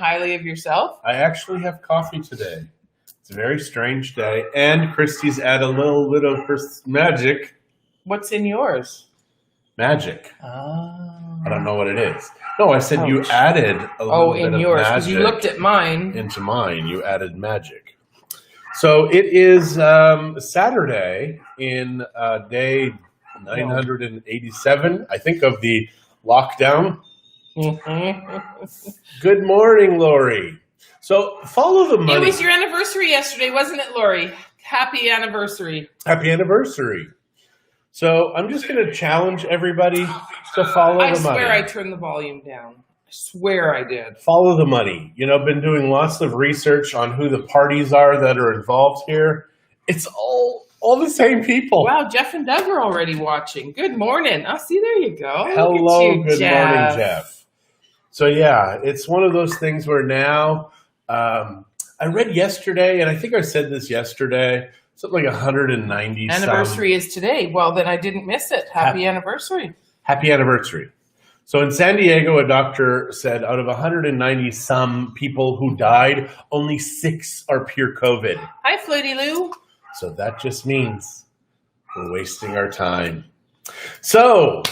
highly of yourself? I actually have coffee today. It's a very strange day. And Christie's add a little bit of her magic. What's in yours? Magic. Oh. I don't know what it is. No, I said you added a little bit of yours, magic. because you looked at mine. Into mine, you added magic. So it is Saturday in day 987, I think, of the lockdown. Good morning, Lori. So follow the money. It was your anniversary yesterday, wasn't it, Lori? Happy anniversary. Happy anniversary. So I'm just going to challenge everybody to follow the money. I swear I turned the volume down. I swear I did. Follow the money. You know, I've been doing lots of research on who the parties are that are involved here. It's all the same people. Wow, Jeff and Doug are already watching. Good morning. Oh, see, there you go. Hello, you, good morning, Jeff. So yeah, it's one of those things where now, I read yesterday, and I think I said this yesterday, something like 190. Anniversary is today. Well, then I didn't miss it. Happy anniversary. Happy anniversary. So in San Diego, a doctor said out of 190 some people who died, only 6 are pure COVID. Hi, Floaty Lou. So that just means we're wasting our time. So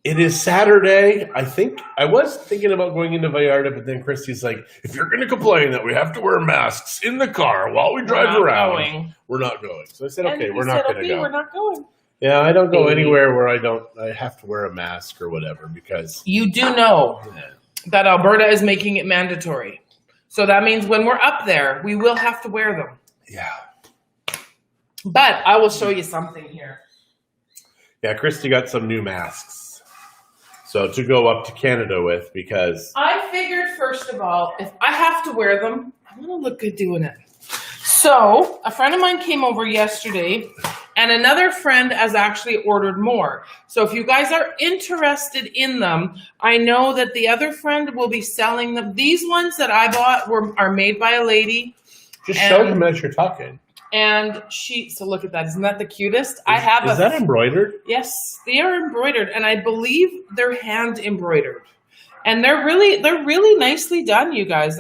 it is Saturday. I was thinking about going into Vallarta, but then Christie's like, if you're going to complain that we have to wear masks in the car while we drive around, we're not going. So I said, okay, we're not going to go. We're not going. Yeah, I don't go anywhere where I have to wear a mask or whatever because... You do know that Alberta is making it mandatory. So that means when we're up there, we will have to wear them. Yeah. But I will show you something here. Yeah, Christie got some new masks. So to go up to Canada with because... I figured, first of all, if I have to wear them, I'm going to look good doing it. So a friend of mine came over yesterday, and another friend has actually ordered more. So if you guys are interested in them, I know that the other friend will be selling them. These ones that I bought are made by a lady. Just show them as you're talking. And so look at that. Isn't that the cutest? Is that embroidered? Yes, they are embroidered. And I believe they're hand embroidered. And they're really nicely done, you guys.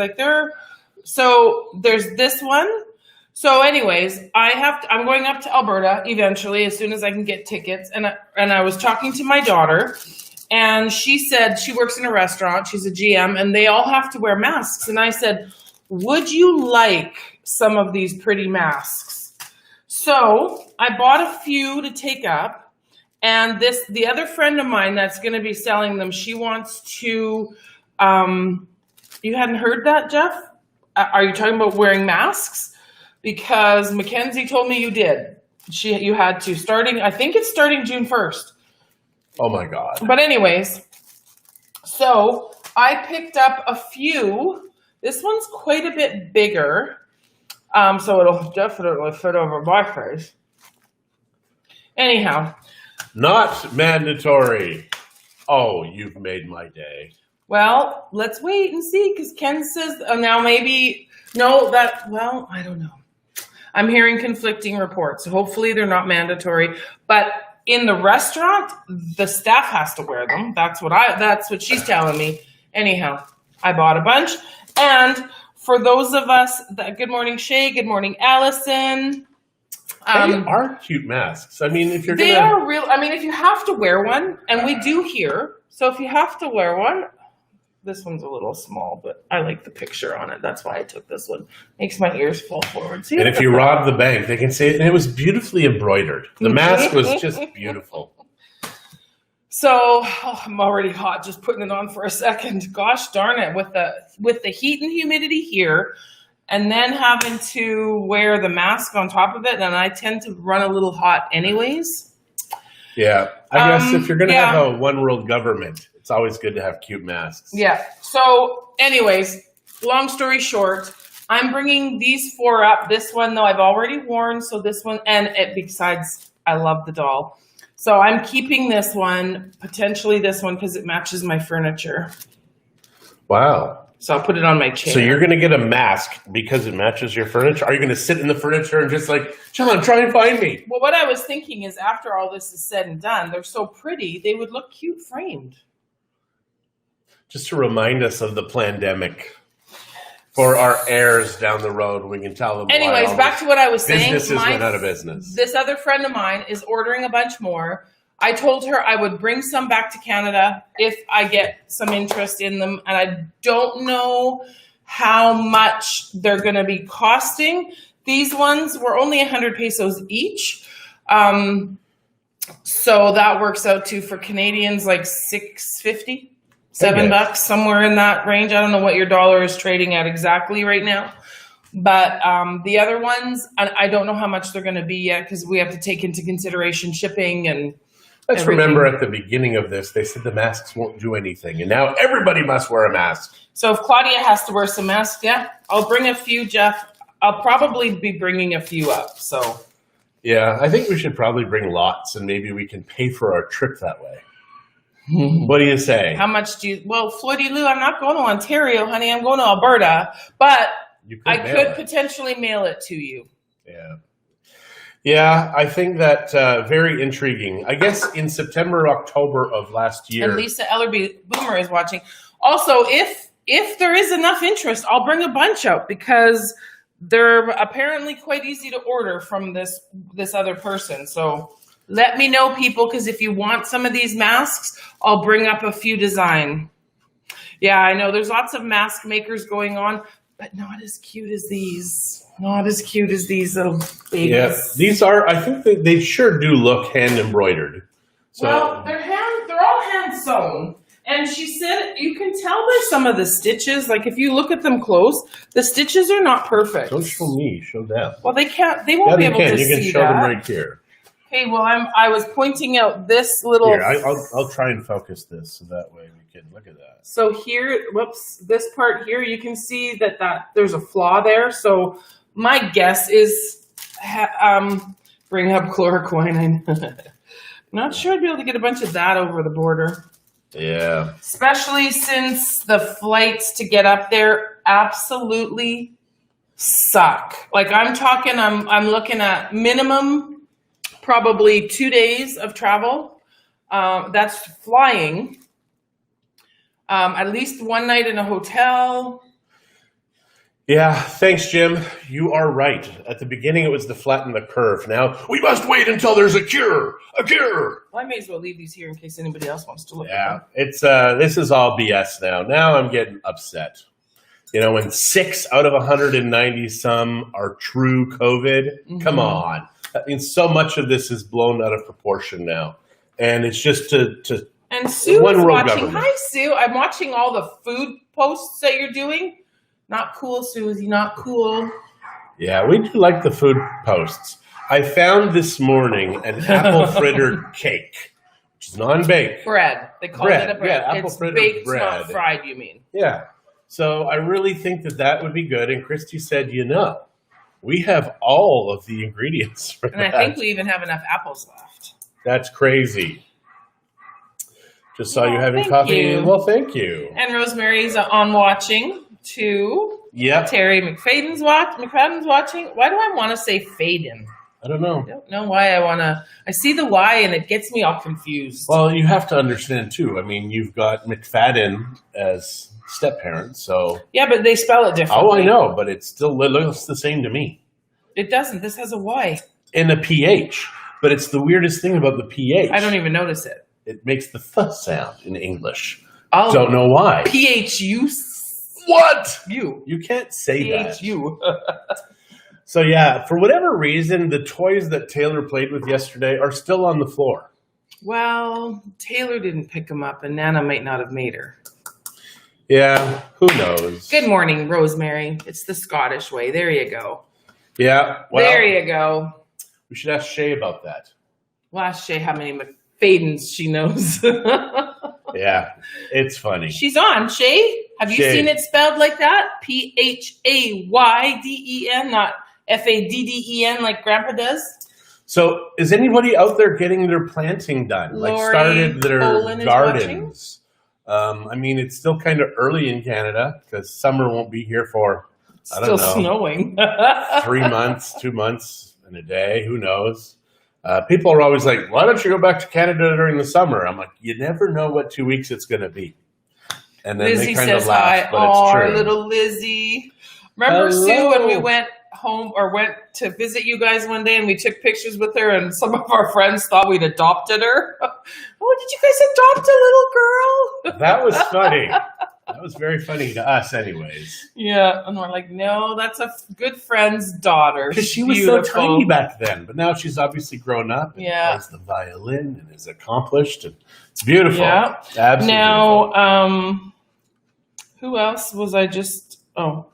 So there's this one. So anyways, I'm going up to Alberta eventually as soon as I can get tickets. And I was talking to my daughter, and she said she works in a restaurant. She's a GM, and they all have to wear masks. And I said, would you like some of these pretty masks? So I bought a few to take up. And the other friend of mine that's going to be selling them, she wants to, you hadn't heard that, Jeff? Are you talking about wearing masks? Because Mackenzie told me you did. You had to, I think it's starting June 1st. Oh my God. But anyways, so I picked up a few. This one's quite a bit bigger. So it'll definitely fit over my face. Anyhow. Not mandatory. Oh, you've made my day. Well, let's wait and see, because Ken says, I don't know. I'm hearing conflicting reports. So hopefully they're not mandatory. But in the restaurant, the staff has to wear them. That's what she's telling me. Anyhow, I bought a bunch. And for those of us good morning, Shay. Good morning, Allison. They are cute masks. I mean, if they are real. I mean, if you have to wear one, and we do here. So if you have to wear one, this one's a little small, but I like the picture on it. That's why I took this one. Makes my ears fall forward. See, and if you rob the bank, they can say it. And it was beautifully embroidered. The mask was just beautiful. So I'm already hot just putting it on for a second. Gosh darn it, with the heat and humidity here, and then having to wear the mask on top of it, and I tend to run a little hot anyways. Yeah, I guess if you're going to have a one world government, it's always good to have cute masks. Yeah. So anyways, long story short, I'm bringing these 4 up. This one, though, I've already worn. So this one, besides, I love the doll. So I'm keeping this one, potentially this one, because it matches my furniture. Wow. So I'll put it on my chair. So you're going to get a mask because it matches your furniture? Are you going to sit in the furniture and just like, John, try and find me? Well, what I was thinking is after all this is said and done, they're so pretty, they would look cute framed. Just to remind us of the pandemic. For our heirs down the road, we can tell them. Anyways, back to what I was saying. Businesses went out of business. This other friend of mine is ordering a bunch more. I told her I would bring some back to Canada if I get some interest in them. And I don't know how much they're going to be costing. These ones were only 100 pesos each. So that works out to, for Canadians, like $6.50. $7, somewhere in that range. I don't know what your dollar is trading at exactly right now. But the other ones, I don't know how much they're going to be yet because we have to take into consideration shipping and Let's everything. remember at the beginning of this, they said the masks won't do anything. And now everybody must wear a mask. So if Claudia has to wear some masks, yeah, I'll bring a few, Jeff. I'll probably be bringing a few up. So yeah, I think we should probably bring lots and maybe we can pay for our trip that way. What do you say? How much do you? Well, Floydie Lou, I'm not going to Ontario, honey. I'm going to Alberta, but I could potentially mail it to you. Yeah. Yeah, I think that very intriguing. I guess in September, October of last year. And Lisa Ellerby Boomer is watching. Also, if there is enough interest, I'll bring a bunch out because they're apparently quite easy to order from this other person. So let me know, people, because if you want some of these masks, I'll bring up a few design. Yeah, I know there's lots of mask makers going on, but not as cute as these. Not as cute as these little babies. Yeah, these are, I think they sure do look hand embroidered. So, well, they're all hand sewn. And she said you can tell by some of the stitches, like if you look at them close, the stitches are not perfect. Don't show me, show them. Well, they won't be able to see that. You can show them right here. Okay, well, I was pointing out this little... Here, I'll try and focus this so that way we can look at that. So here, whoops, this part here, you can see that there's a flaw there. So my guess is bring up chloroquine. I'm not sure I'd be able to get a bunch of that over the border. Yeah. Especially since the flights to get up there absolutely suck. Like I'm looking at minimum probably 2 days of travel. That's flying. At least one night in a hotel. Yeah, thanks, Jim. You are right. At the beginning, it was to flatten the curve. Now, we must wait until there's a cure. A cure. Well, I may as well leave these here in case anybody else wants to look at them. It's this is all BS now. Now I'm getting upset. You know, when 6 out of 190 some are true COVID, come on. I mean, so much of this is blown out of proportion now. And it's just to and Sue's one world watching. government. Hi, Sue. I'm watching all the food posts that you're doing. Not cool, Susie. Not cool. Yeah, we do like the food posts. I found this morning an apple frittered cake, which is non-baked. Bread. They call it a bread. Yeah, apple it's frittered baked, bread. not fried, you mean. Yeah. So I really think that would be good. And Christie said, we have all of the ingredients for that. And I think we even have enough apples left. That's crazy. Just saw you having coffee. You. Well, thank you. And Rosemary's on watching too. Yep. Terry McFadden's watching. Why do I want to say Faden? I don't know. I don't know why I see the Y and it gets me all confused. Well, you have to understand too. I mean, you've got McFadden as step-parent, so. Yeah, but they spell it differently. Oh, I know, but it still looks the same to me. It doesn't. This has a Y. And a PH. But it's the weirdest thing about the PH. I don't even notice it. It makes the th sound in English. Oh, Don't know why. PHU. What? You. You can't say that. PHU. So yeah, for whatever reason, the toys that Taylor played with yesterday are still on the floor. Well, Taylor didn't pick them up, and Nana might not have made her. Yeah, who knows? Good morning, Rosemary. It's the Scottish way. There you go. Yeah, well, there you go. We should ask Shay about that. We'll ask Shay how many McFadens she knows. Yeah, it's funny. She's on. Shay, have you seen it spelled like that? P-H-A-Y-D-E-N, not F-A-D-D-E-N like Grandpa does? So is anybody out there getting their planting done? Lori started their Olin gardens? I mean, it's still kind of early in Canada because summer won't be here for, I don't know. Still snowing. 3 months, 2 months, and a day. Who knows? People are always like, why don't you go back to Canada during the summer? I'm like, you never know what 2 weeks it's going to be. And then Lizzie they kind of says laugh, hi. but Oh, it's our true. little Lizzie. Remember Hello. Sue when we went home or went to visit you guys one day and we took pictures with her and some of our friends thought we'd adopted her? Oh, did you guys adopt a little girl? That was funny. That was very funny to us anyways. Yeah, and we're like, no, that's a good friend's daughter. Because she was so tiny back then. But now she's obviously grown up and plays the violin and is accomplished. And it's beautiful. Yeah. Absolutely Now, who else was I just... Oh,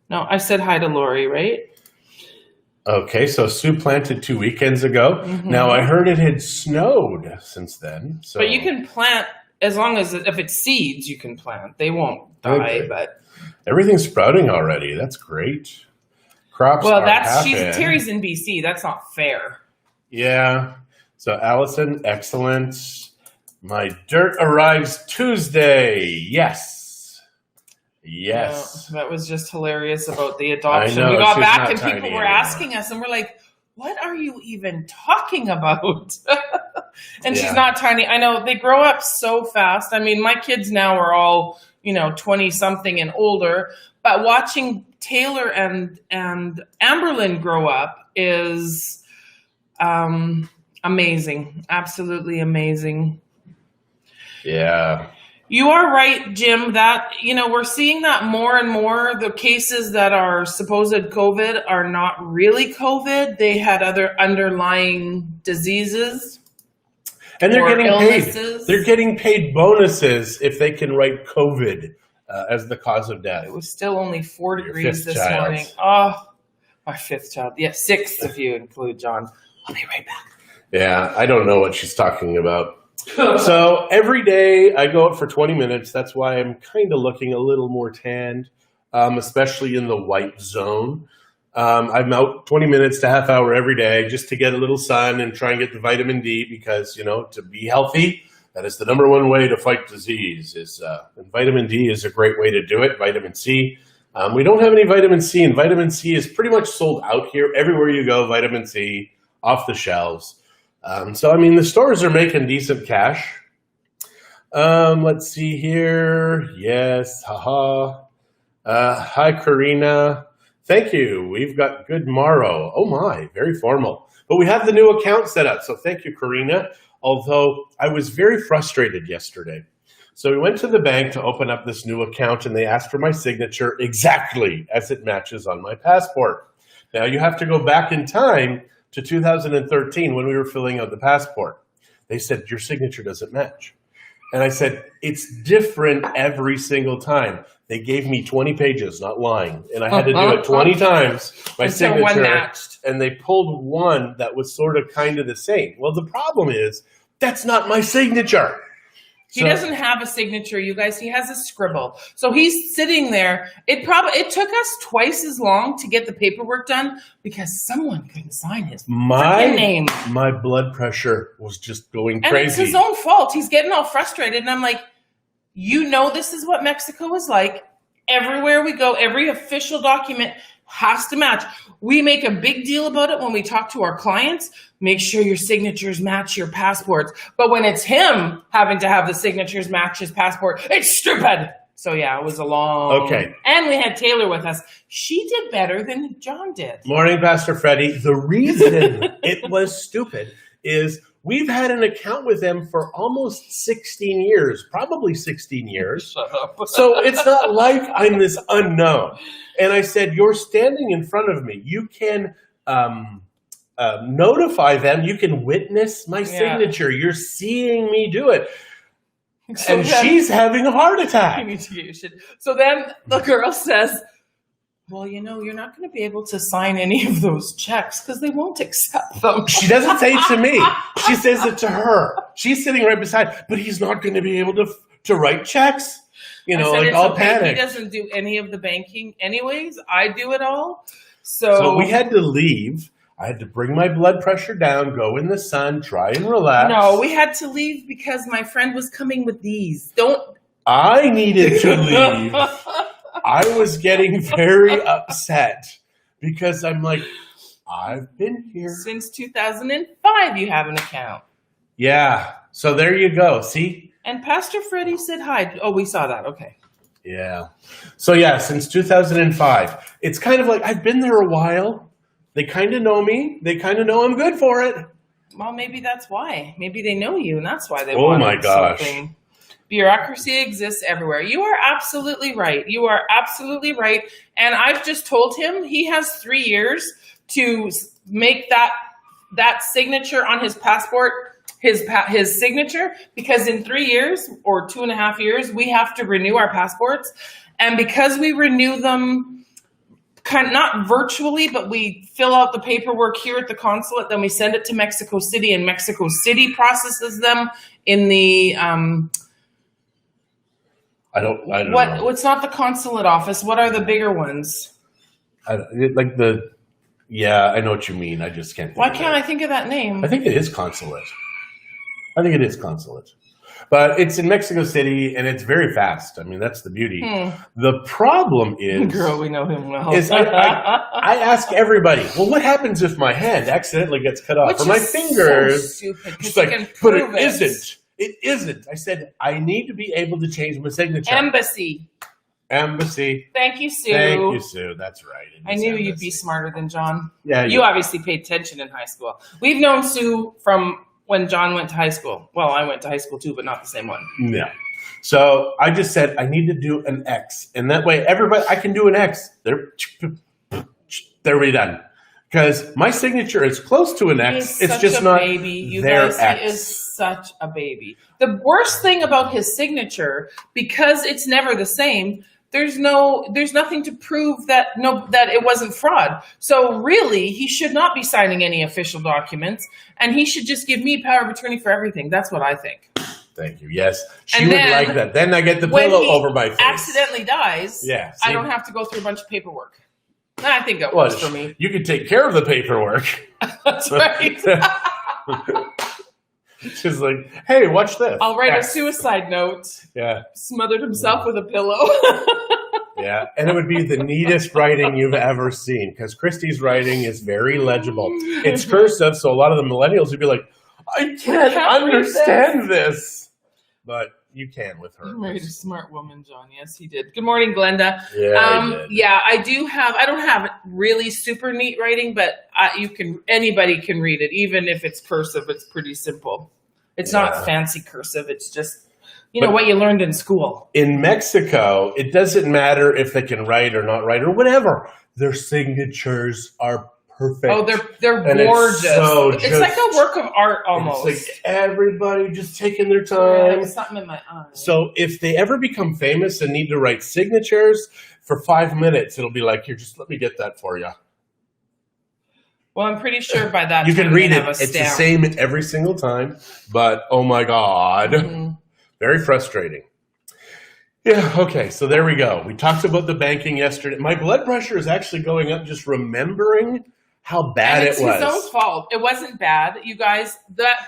no, I said hi to Lori, right? Okay, so Sue planted 2 weekends ago. Mhm. Now, I heard it had snowed since then. So. But you can plant, as long as, if it's seeds, you can plant. They won't die, Okay. but... Everything's sprouting already. That's great. Crops are happening. Terry's in BC. That's not fair. Yeah. So, Allison, excellent. My dirt arrives Tuesday. Yes. Yes. Yeah, that was just hilarious about the adoption. I know, we got she's back not and tiny people were anymore. asking us, and we're like, what are you even talking about? And Yeah. she's not tiny. I know, they grow up so fast. I mean, my kids now are all, 20-something and older, but watching Taylor and Amberlyn grow up is amazing. Absolutely amazing. Yeah. You are right, Jim, that, we're seeing that more and more. The cases that are supposed COVID are not really COVID. They had other underlying diseases. And they're or getting illnesses. paid. They're getting paid bonuses if they can write COVID as the cause of death. It was still only 4 Your degrees fifth this child. morning. Oh, my 5th child. Yeah, 6th if you include John. I'll be right back. Yeah, I don't know what she's talking about. So every day I go out for 20 minutes. That's why I'm kind of looking a little more tanned, especially in the white zone. I'm out 20 minutes to half hour every day just to get a little sun and try and get the vitamin D because, to be healthy, that is the number one way to fight disease. And vitamin D is a great way to do it. Vitamin C. We don't have any vitamin C, and vitamin C is pretty much sold out here. Everywhere you go, vitamin C off the shelves. The stores are making decent cash. Let's see here. Yes, haha. Hi, Karina. Thank you. We've got good morrow. Oh my, very formal. But we have the new account set up, so thank you, Karina. Although I was very frustrated yesterday. So we went to the bank to open up this new account, and they asked for my signature exactly as it matches on my passport. Now, you have to go back in time to 2013 when we were filling out the passport. They said, your signature doesn't match. And I said, it's different every single time. They gave me 20 pages, not lying. And I had to do it 20 times, my Until one signature. matched. And they pulled one that was sort of kind of the same. Well, the problem is, that's not my signature. He doesn't have a signature, you guys. He has a scribble. So he's sitting there. It took us twice as long to get the paperwork done because someone couldn't sign his freaking name. My blood pressure was just going And crazy. it's his own fault. He's getting all frustrated. And I'm like, this is what Mexico is like. Everywhere we go, every official document has to match. We make a big deal about it when we talk to our clients. Make sure your signatures match your passports. But when it's him having to have the signatures match his passport, it's stupid. So yeah, it was a long... Okay. And we had Taylor with us. She did better than John did. Morning, Pastor Freddie. The reason it was stupid is we've had an account with them for almost 16 years, probably 16 years. Shut up. So it's not like I'm this unknown. And I said, you're standing in front of me. You can notify them. You can witness my signature. You're seeing me do it. So and then, she's having a heart attack. you need to get your shit. So then the girl says, well, you're not going to be able to sign any of those checks because they won't accept them. She doesn't say it to me. She says it to her. She's sitting right beside, but he's not going to be able to write checks. I said, like it's all okay. panic. He doesn't do any of the banking anyways. I do it all. So we had to leave. I had to bring my blood pressure down, go in the sun, try and relax. No, we had to leave because my friend was coming with these. I needed to leave. I was getting very upset because I'm like, I've been here. Since 2005, you have an account. Yeah. So there you go. See? And Pastor Freddie said hi. Oh, we saw that. Okay. Yeah. So yeah, since 2005, it's kind of like I've been there a while. They kind of know me. They kind of know I'm good for it. Well, maybe that's why. Maybe they know you, and that's why they Oh want my gosh. something. Bureaucracy exists everywhere. You are absolutely right. You are absolutely right. And I've just told him he has 3 years to make that signature on his passport his signature, because in 3 years or 2.5 years we have to renew our passports, and because we renew them kind of not virtually, but we fill out the paperwork here at the consulate, then we send it to Mexico City, and Mexico City processes them in the I don't know. It's not the consulate office. What are the bigger ones? I know what you mean. I just can't think Why of can't it. I think of that name? I think it is consulate. But it's in Mexico City, and it's very fast. I mean, that's the beauty. The problem is... Girl, we know him well. I ask everybody, well, what happens if my hand accidentally gets cut off? Which or my is fingers... so stupid, She's you like, can but prove it isn't. It isn't. I said, I need to be able to change my signature. Embassy. Thank you, Sue. Thank you, Sue. That's right. I knew you'd be smarter than John. Yeah, you obviously paid attention in high school. We've known Sue from when John went to high school. Well, I went to high school too, but not the same one. Yeah. So I just said I need to do an X, and that way everybody I can do an X. They're redone. Because my signature is close to an X. It's just not baby. You their guys, X. he is such a baby. The worst thing about his signature, because it's never the same, there's nothing to prove that it wasn't fraud. So really, he should not be signing any official documents, and he should just give me power of attorney for everything. That's what I think. Thank you. Yes, she would like that. Then I get the pillow over my face. Accidentally dies. Yeah, I don't have to go through a bunch of paperwork. I think that works for me. You can take care of the paperwork. That's right. She's like, hey, watch this. I'll write a suicide note. Yeah. Smothered himself with a pillow. Yeah, and it would be the neatest writing you've ever seen, because Christie's writing is very legible. It's cursive, so a lot of the millennials would be like, I can't understand this. But you can with her. You married a smart woman, John. Yes, he did. Good morning, Glenda. Yeah, I did. Yeah, I don't have really super neat writing, but anybody can read it. Even if it's cursive, it's pretty simple. It's not fancy cursive. It's just, what you learned in school. In Mexico, it doesn't matter if they can write or not write or whatever. Their signatures are perfect. Oh, they're gorgeous. It's like a work of art almost. It's like everybody just taking their time. Yeah, something in my eye. So if they ever become famous and need to write signatures for 5 minutes, it'll be like, here, just let me get that for you. Well, I'm pretty sure by that you can read it. It's the same every single time, but oh my God, very frustrating. Yeah, okay, so there we go. We talked about the banking yesterday. My blood pressure is actually going up just remembering how bad it was. It's his own fault. It wasn't bad, you guys.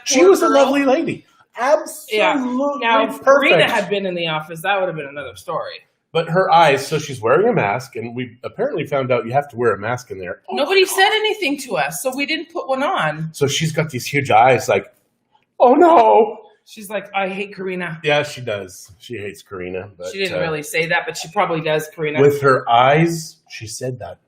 She was a lovely lady. Absolutely Now, if Karina had been in the office, that would have been another story. But her eyes, so she's wearing a mask, and we apparently found out you have to wear a mask in there. Nobody said anything to us, so we didn't put one on. So she's got these huge eyes like, oh no. She's like, I hate Karina. Yeah, she does. She hates Karina. But she didn't really say that, but she probably does, Karina. With her eyes, she said that.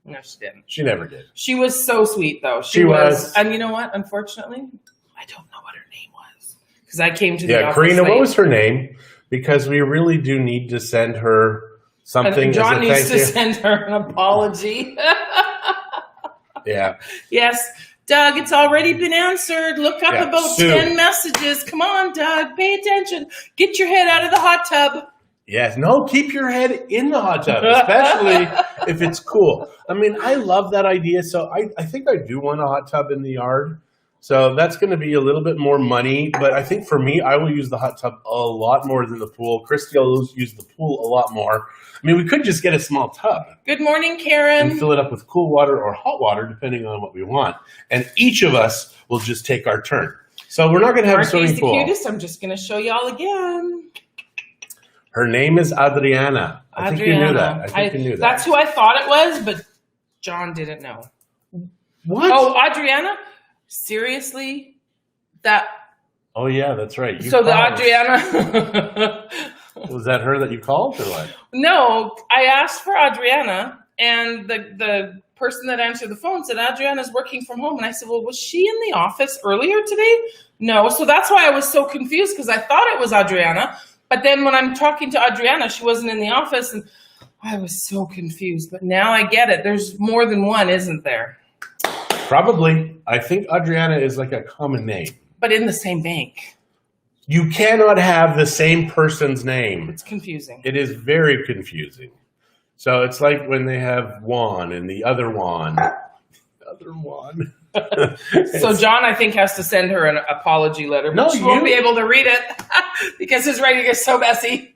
No, she didn't. She never did. She was so sweet, though. She was. And you know what? Unfortunately, I don't know what her name was. Because I came to the office Karina, late. What was her name? Because we really do need to send her something. And John needs to send her an apology. Yeah. Yes. Doug, it's already been answered. Look up about 10 messages. Come on, Doug. Pay attention. Get your head out of the hot tub. Yes. No, keep your head in the hot tub, especially if it's cool. I mean, I love that idea. So I think I do want a hot tub in the yard. So that's going to be a little bit more money. But I think for me, I will use the hot tub a lot more than the pool. Christy will use the pool a lot more. I mean, we could just get a small tub. Good morning, Karen. And fill it up with cool water or hot water, depending on what we want. And each of us will just take our turn. So we're not going to have a swimming pool. Aren't these the cutest? I'm just going to show y'all again. Her name is Adriana. I think you knew that. I think you knew that. That's who I thought it was, but John didn't know. What? Oh, Adriana? Seriously? That... Oh, yeah, that's right. So the Adriana... Was that her that you called or what? No, I asked for Adriana, and the person that answered the phone said Adriana's working from home. And I said, well, was she in the office earlier today? No. So that's why I was so confused, because I thought it was Adriana. But then when I'm talking to Adriana, she wasn't in the office, and I was so confused. But now I get it. There's more than one, isn't there? Probably. I think Adriana is like a common name. But in the same bank. You cannot have the same person's name. It's confusing. It is very confusing. So it's like when they have Juan and the other Juan. Other Juan. So John, I think, has to send her an apology letter. But No, she won't be able to read it because his writing is so messy.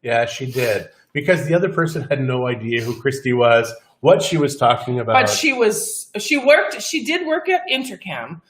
Yeah, she did. Because the other person had no idea who Christie was, what she was talking about. But she did work at Intercam,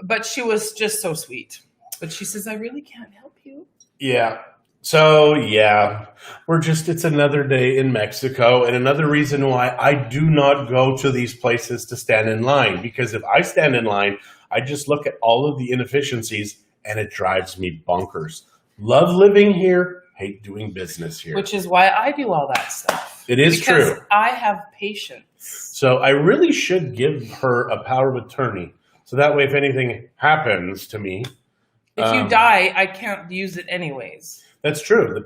but she was just so sweet. But she says, I really can't help you. Yeah. So, yeah, it's another day in Mexico, and another reason why I do not go to these places to stand in line, because if I stand in line, I just look at all of the inefficiencies, and it drives me bonkers. Love living here, hate doing business here. Which is why I do all that stuff. It is true. Because I have patience. So I really should give her a power of attorney, so that way if anything happens to me... If you die, I can't use it anyways. That's true. The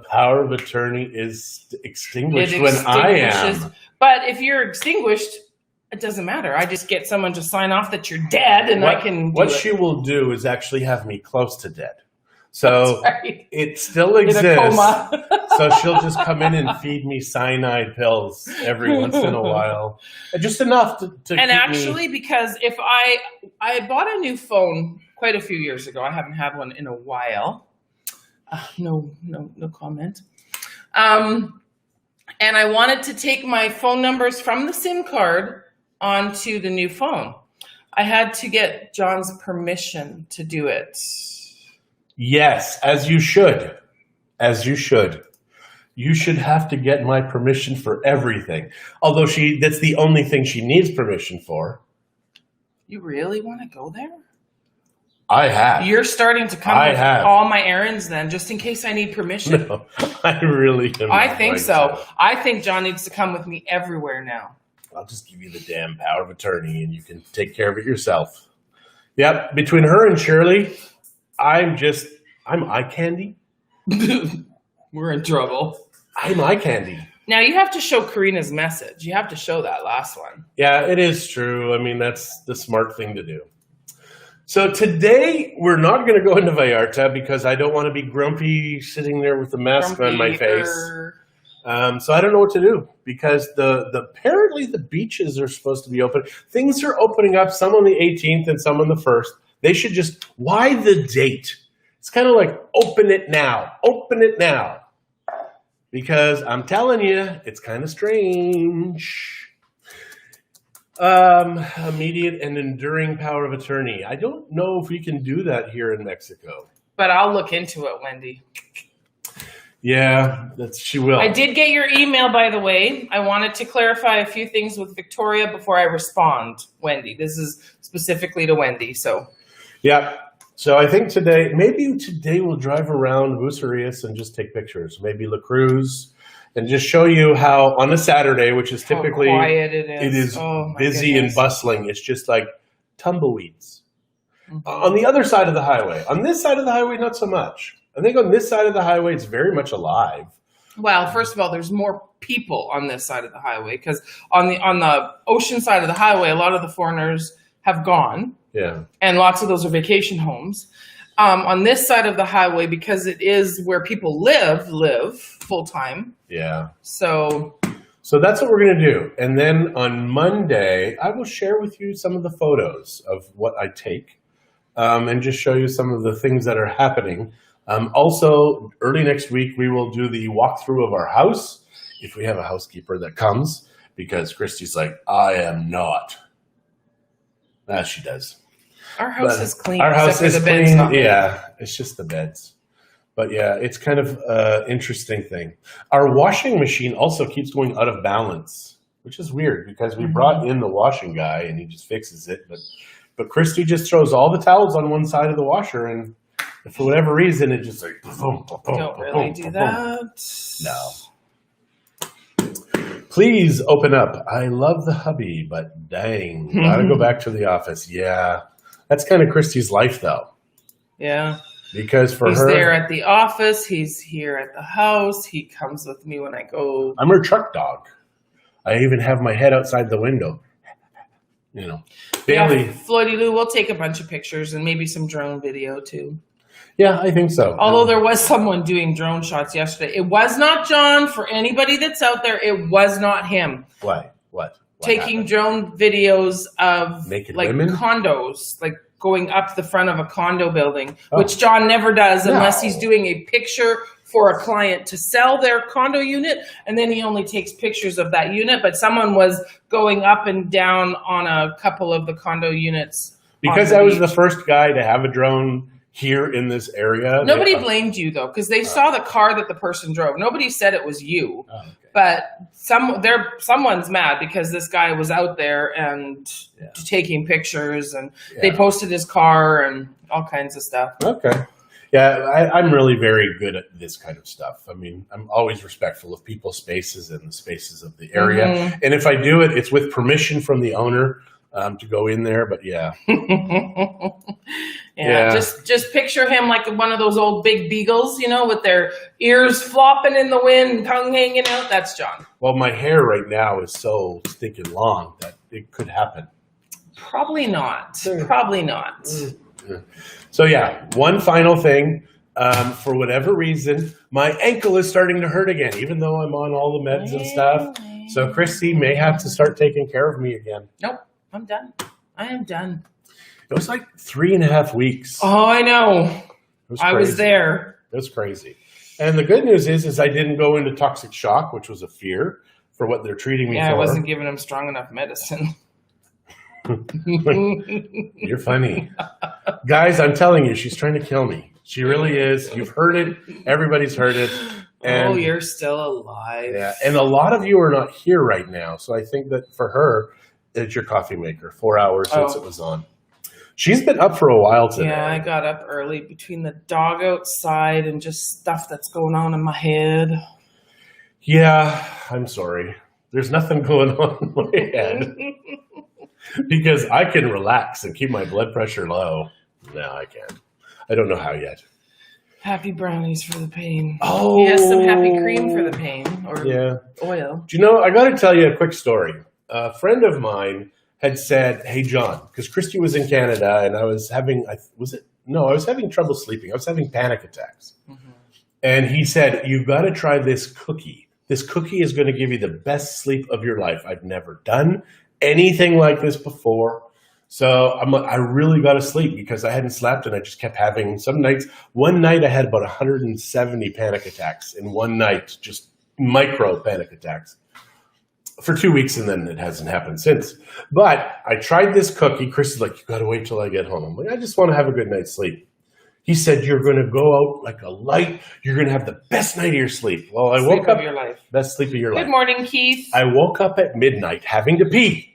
power of attorney is extinguished when I am. But if you're extinguished, it doesn't matter. I just get someone to sign off that you're dead, and I can. What she will do is actually have me close to dead. So right. It still exists. In a coma. So she'll just come in and feed me cyanide pills every once in a while, just enough to. And actually, because if I bought a new phone quite a few years ago, I haven't had one in a while. No comment. And I wanted to take my phone numbers from the SIM card onto the new phone. I had to get John's permission to do it. Yes, as you should. As you should. You should have to get my permission for everything. Although that's the only thing she needs permission for. You really want to go there? I have. You're starting to come with all my errands then, just in case I need permission. No, I really am. I think so. I think John needs to come with me everywhere now. I'll just give you the damn power of attorney and you can take care of it yourself. Yep, between her and Shirley, I'm eye candy. We're in trouble. I'm eye candy. Now you have to show Karina's message. You have to show that last one. Yeah, it is true. I mean, that's the smart thing to do. So today we're not going to go into Vallarta because I don't want to be grumpy sitting there with the mask on my face. So I don't know what to do because apparently the beaches are supposed to be open. Things are opening up, some on the 18th and some on the 1st. They should why the date? It's kind of like, open it now. Open it now. Because I'm telling you, it's kind of strange. Immediate and enduring power of attorney. I don't know if we can do that here in Mexico. But I'll look into it, Wendy. Yeah, she will. I did get your email, by the way. I wanted to clarify a few things with Victoria before I respond, Wendy. This is specifically to Wendy, so. Yeah. So I think today we'll drive around Bucerias and just take pictures. Maybe La Cruz. And just show you how on a Saturday, which is typically quiet it is busy and bustling. It's just like tumbleweeds. On the other side of the highway. On this side of the highway, not so much. I think on this side of the highway, it's very much alive. Well, first of all, there's more people on this side of the highway because on the ocean side of the highway, a lot of the foreigners have gone. Yeah. And lots of those are vacation homes. On this side of the highway, because it is where people live full time. Yeah. So that's what we're going to do. And then on Monday, I will share with you some of the photos of what I take and just show you some of the things that are happening. Also, early next week, we will do the walkthrough of our house if we have a housekeeper that comes because Christie's like, I am not. She does. Our house is clean. Our house is clean. Yeah, it's just the beds. But yeah, it's kind of an interesting thing. Our washing machine also keeps going out of balance, which is weird because we brought in the washing guy and he just fixes it. But Christie just throws all the towels on one side of the washer and For whatever reason, it just like Don't really do that. No. Please open up. I love the hubby, but dang, gotta go back to the office. Yeah, that's kind of Christie's life, though. Yeah. Because for he's her, there at the office. He's here at the house. He comes with me when I go. I'm her truck dog. I even have my head outside the window. You know, Bailey. Yeah, Floydie Lou, we'll take a bunch of pictures and maybe some drone video too. Yeah, I think so. Although there was someone doing drone shots yesterday. It was not John. For anybody that's out there, it was not him. What Taking happened? drone videos of Naked like women? condos, like going up the front of a condo building, which John never does unless he's doing a picture for a client to sell their condo unit, and then he only takes pictures of that unit. But someone was going up and down on a couple of the condo units. Because I was the first guy to have a drone here in this area. Nobody blamed you though, because they saw the car that the person drove. Nobody said it was you, but someone's mad because this guy was out there and taking pictures, and they posted his car and all kinds of stuff. Okay. Yeah, I'm really very good at this kind of stuff. I mean, I'm always respectful of people's spaces and the spaces of the area. Mm-hmm. And if I do it, it's with permission from the owner to go in there. But just picture him like one of those old big beagles, you know, with their ears flopping in the wind, tongue hanging out. That's John. Well, my hair right now is so stinking long that it could happen. Probably not. Probably not. So one final thing. For whatever reason, my ankle is starting to hurt again, even though I'm on all the meds and stuff. So Christy may have to start taking care of me again. Nope, I'm done. I am done. It was like 3.5 weeks. Oh, I know. I was there. It was crazy. And the good news is I didn't go into toxic shock, which was a fear for what they're treating me for. Yeah, I wasn't giving him strong enough medicine. You're funny. Guys, I'm telling you, she's trying to kill me. She really is. You've heard it. Everybody's heard it. And, you're still alive. Yeah, and a lot of you are not here right now. So I think that for her, it's your coffee maker. 4 hours since it was on. She's been up for a while today. Yeah, I got up early between the dog outside and just stuff that's going on in my head. Yeah, I'm sorry. There's nothing going on in my head. Because I can relax and keep my blood pressure low. No, I can't. I don't know how yet. Happy brownies for the pain. Oh. Yes, some happy cream for the pain. Or oil. Do you know, I got to tell you a quick story. A friend of mine had said, hey, John, because Christy was in Canada and I was having, I was having trouble sleeping. I was having panic attacks. Mm-hmm. And he said, you've got to try this cookie. This cookie is going to give you the best sleep of your life. I've never done anything like this before. So I'm like, I really got to sleep because I hadn't slept and I just kept having some nights. One night I had about 170 panic attacks in one night, just micro panic attacks for 2 weeks. And then it hasn't happened since. But I tried this cookie. Chris is like, you got to wait till I get home. I'm like, I just want to have a good night's sleep. He said, you're going to go out like a light. You're going to have the best night of your sleep. Well, I woke up. Of your life. Best sleep of your life. Good morning, Keith. I woke up at midnight having to pee.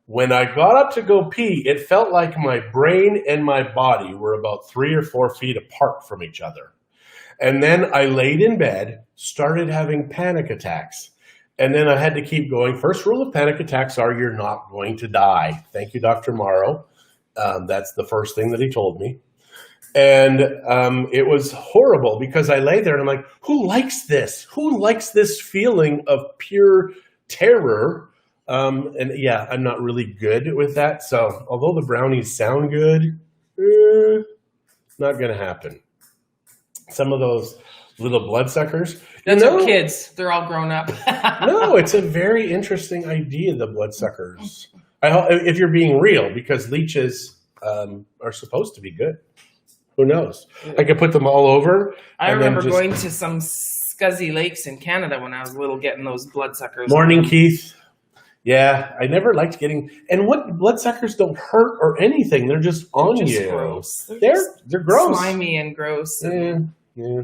When I got up to go pee, it felt like my brain and my body were about 3 or 4 feet apart from each other. And then I laid in bed, started having panic attacks. And then I had to keep going. First rule of panic attacks are you're not going to die. Thank you, Dr. Morrow. That's the first thing that he told me. And it was horrible because I lay there and I'm like, who likes this? Who likes this feeling of pure terror? I'm not really good with that. So although the brownies sound good, not going to happen. Some of those little bloodsuckers. That's our kids. They're all grown up. No, it's a very interesting idea, the bloodsuckers. If you're being real, because leeches are supposed to be good. Who knows? I could put them all over. I remember going to some scuzzy lakes in Canada when I was little, getting those bloodsuckers. Morning, Keith. Yeah, I never liked getting. And what bloodsuckers don't hurt or anything. They're just on you. Gross. They're gross. Slimy and gross. Yeah.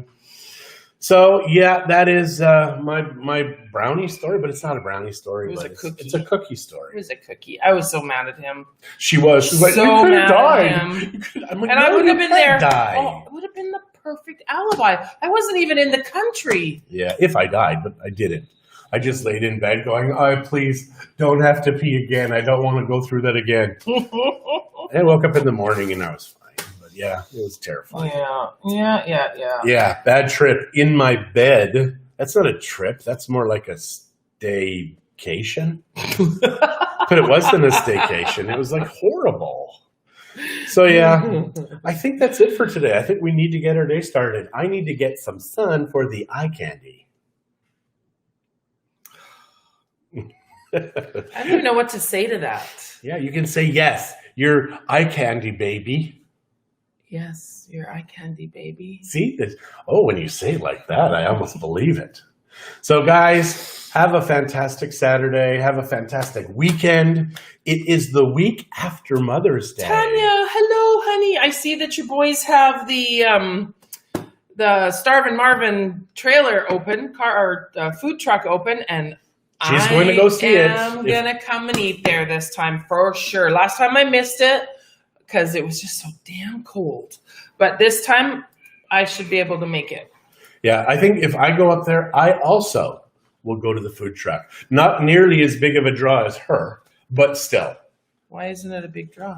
So yeah, that is my brownie story, but it's not a brownie story. It was but a cookie. It's a cookie It story. was a cookie. I was so mad at him. She was like, So you could have mad at died. him. I'm like, And no, I would you have been can't there. Die. Oh, it would have been the perfect alibi. I wasn't even in the country. Yeah, if I died, but I didn't. I just laid in bed going, oh, please don't have to pee again. I don't want to go through that again. And I woke up in the morning and I was fine. But yeah, it was terrifying. Yeah. Yeah, bad trip in my bed. That's not a trip. That's more like a staycation. But it wasn't a staycation. It was like horrible. So yeah, I think that's it for today. I think we need to get our day started. I need to get some sun for the eye candy. I don't even know what to say to that. Yeah, you can say yes. You're eye candy, baby. Yes, your eye candy, baby. See this? Oh, when you say it like that, I almost believe it. So, guys, have a fantastic Saturday. Have a fantastic weekend. It is the week after Mother's Day. Tanya, hello, honey. I see that you boys have the Starvin' Marvin trailer open, food truck open, and she's going to go see it. I'm going to come and eat there this time for sure. Last time I missed it because it was just so damn cold. But this time I should be able to make it. Yeah, I think if I go up there, I also will go to the food truck. Not nearly as big of a draw as her, but still. Why isn't it a big draw?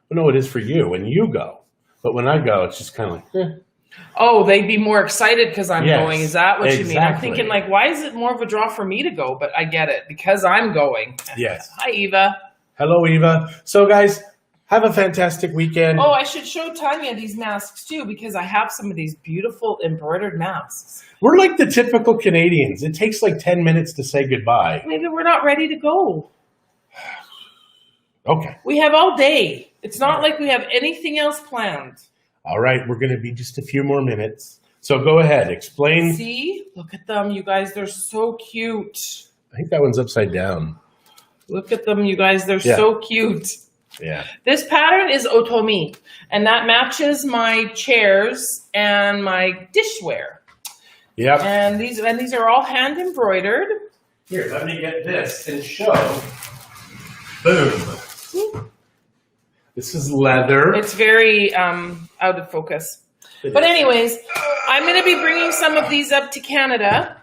Well, no, it is for you when you go. But when I go, it's just kind of like, Oh, they'd be more excited because I'm Yes, going. Is that what you mean? I'm exactly. thinking, like, why is it more of a draw for me to go? But I get it because I'm going. Yes. Hi, Eva. Hello, Eva. So, guys, have a fantastic weekend. Oh, I should show Tanya these masks too because I have some of these beautiful embroidered masks. We're like the typical Canadians. It takes like 10 minutes to say goodbye. Maybe we're not ready to go. Okay. We have all day. It's not like we have anything else planned. All right. We're going to be just a few more minutes. So go ahead. Explain. See? Look at them, you guys. They're so cute. I think that one's upside down. Look at them, you guys. They're so cute. Yeah. This pattern is Otomi, and that matches my chairs and my dishware. Yep. And these are all hand embroidered. Here, let me get this and show. Boom. This is leather. It's very out of focus. But anyways, I'm going to be bringing some of these up to Canada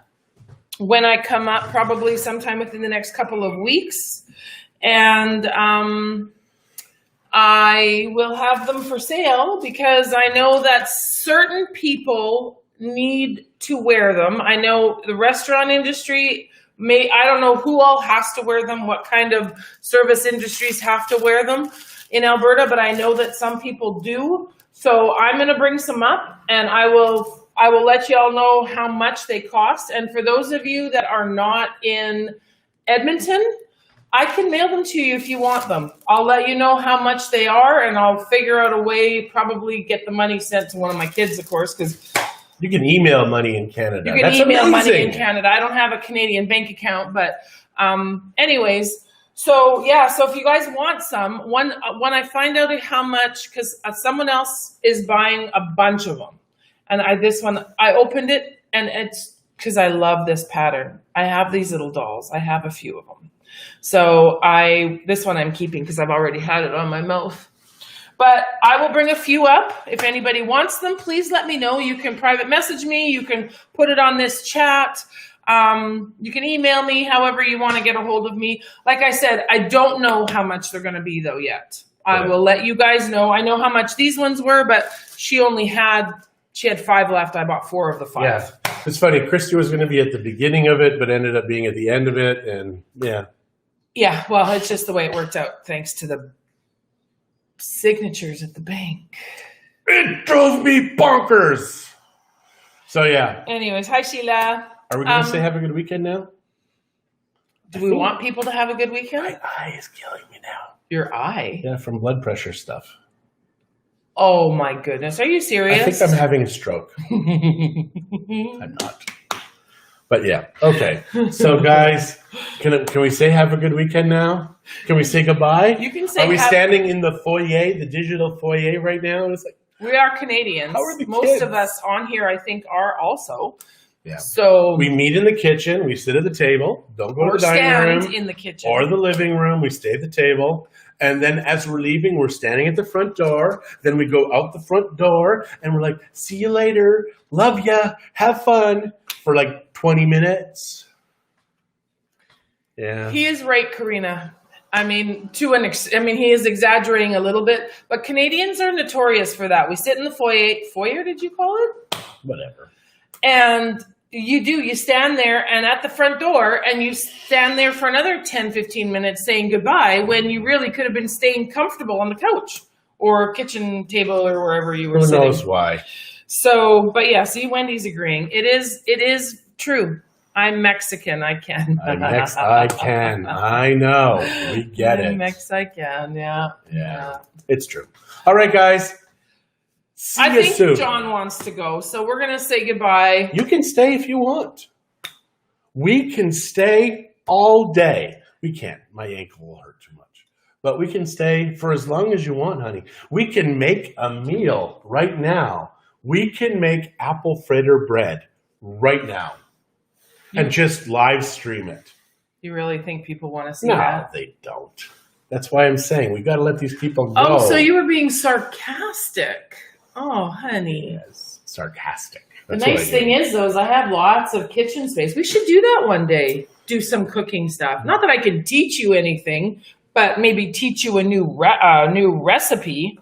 when I come up, probably sometime within the next couple of weeks. And I will have them for sale because I know that certain people need to wear them. I know the restaurant industry I don't know who all has to wear them, what kind of service industries have to wear them in Alberta, but I know that some people do. So I'm going to bring some up and I will let you all know how much they cost. And for those of you that are not in Edmonton, I can mail them to you if you want them. I'll let you know how much they are and I'll figure out a way, probably get the money sent to one of my kids, of course, because you can email money in Canada. you can That's email amazing. money in Canada. I don't have a Canadian bank account, but anyways, so yeah, so if you guys want some, when I find out how much, because someone else is buying a bunch of them, and I opened it, and it's because I love this pattern. I have these little dolls. I have a few of them. So this one I'm keeping because I've already had it on my mouth. But I will bring a few up. If anybody wants them, please let me know. You can private message me. You can put it on this chat. You can email me however you want to get a hold of me. Like I said, I don't know how much they're going to be though yet. I will let you guys know. I know how much these ones were, but she had 5 left. I bought 4 of the 5. Yeah. It's funny. Christie was going to be at the beginning of it, but ended up being at the end of it. And yeah. Yeah, well, it's just the way it worked out thanks to the signatures at the bank. It drove me bonkers. So yeah. Anyways, hi Sheila. Are we going to say have a good weekend now? Do we want people to have a good weekend? My eye is killing me now. Your eye? Yeah, from blood pressure stuff. Oh my goodness. Are you serious? I think I'm having a stroke. I'm not. But yeah. Okay. So guys, can we say have a good weekend now? Can we say goodbye? You can say. Are we standing in the foyer, the digital foyer right now? It's like, we are Canadians. How are the Most kids? of us on here, I think, are also. Yeah. So We meet in the kitchen. We sit at the table. Don't go to the dining room in the kitchen or the living room. We stay at the table. And then as we're leaving, we're standing at the front door. Then we go out the front door and we're like, see you later. Love ya. Have fun for like 20 minutes. Yeah. He is right, Karina. I mean, he is exaggerating a little bit, but Canadians are notorious for that. We sit in the foyer, did you call it? Whatever. And you stand there and at the front door and you stand there for another 10, 15 minutes saying goodbye when you really could have been staying comfortable on the couch or kitchen table or wherever you were sitting. Who knows why? So, but yeah, see, Wendy's agreeing. It is true. I'm Mexican. I can. I can. I know. We get it. Mexican. Yeah. It's true. All right, guys. See I you think soon. John wants to go, so we're going to say goodbye. You can stay if you want. We can stay all day. We can't. My ankle will hurt too much. But we can stay for as long as you want, honey. We can make a meal right now. We can make apple fritter bread right now. And just live stream it. You really think people want to see that? No, they don't. That's why I'm saying we got to let these people go. Oh, so you were being sarcastic. Oh, honey. Yes, sarcastic. That's the nice thing is, though, is I have lots of kitchen space. We should do that one day. Do some cooking stuff. Not that I can teach you anything, but maybe teach you a new recipe.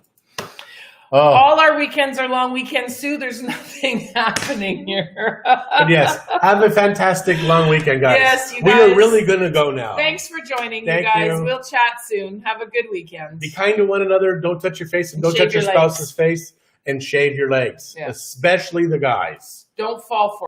Oh. All our weekends are long weekends, Sue. There's nothing happening here. But yes, have a fantastic long weekend, guys. Yes, you We guys. are really going to go now. Thanks for joining, Thank you guys. you. We'll chat soon. Have a good weekend. Be kind to one another. Don't touch your face and don't touch your spouse's face and shave your legs, especially the guys. Don't fall for it.